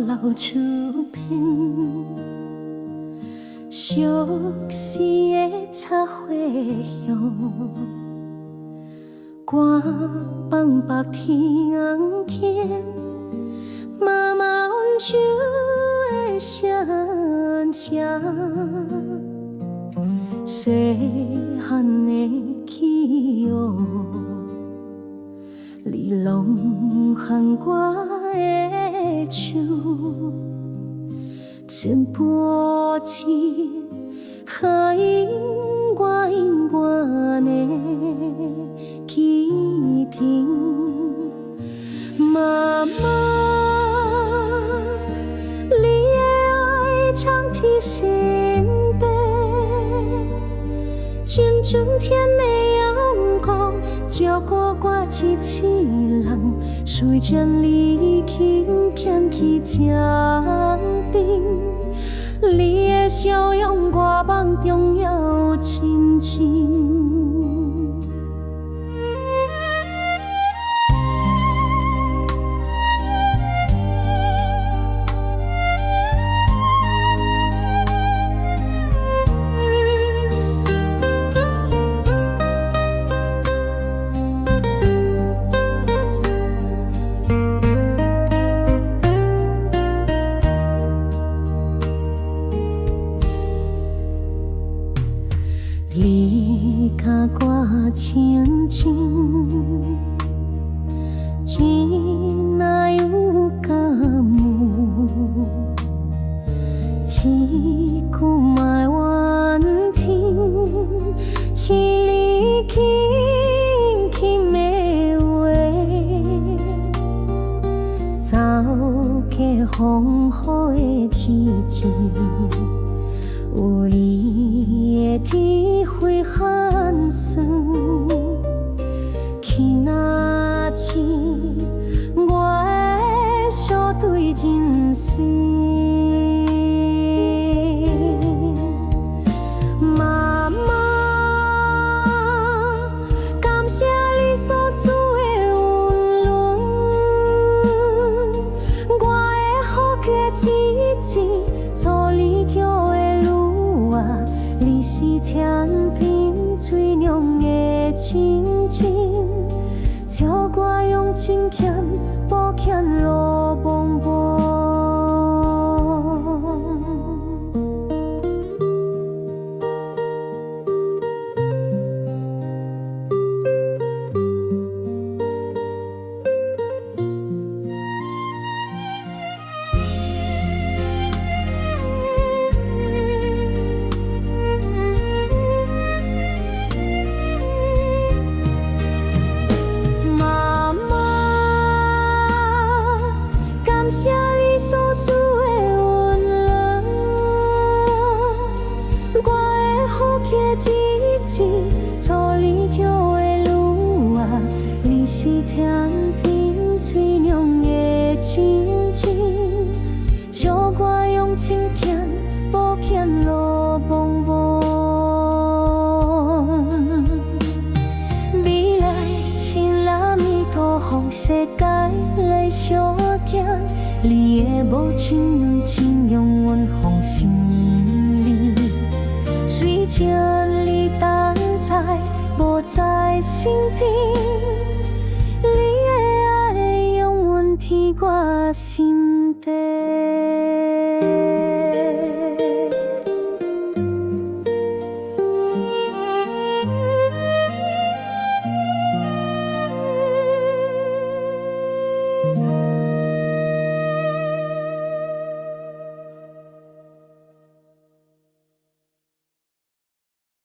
流出片，熟悉的插花香，歌放白天见，妈妈温柔的声声，细汉的记忆。你拢含我的手，前波子海我永远的记停。妈妈，你的爱常伫心底，阵阵天的阳光照顾我一世人，虽然你轻欠去江边，你的笑容我梦中犹亲像。你甲我亲像，钱哪有感悟？一句莫怨天，一字轻轻的话，走过风雨的日子。有你的智慧寒酸，去哪去？我的相对人生。妈妈，感谢你所赐的温暖，我的好嘅日子，做你叫的。你是天边最亮的星星，照我用情欠补欠路茫茫。感谢你所赐的温暖，我的好嘅日子，做你叫的女儿，你是天边最亮的星星，照我用情欠补欠路茫茫。未来亲阿弥陀佛世界来相见。你的母亲两亲永远放心里，虽然你等在无在身边，你的爱永远伫我心底。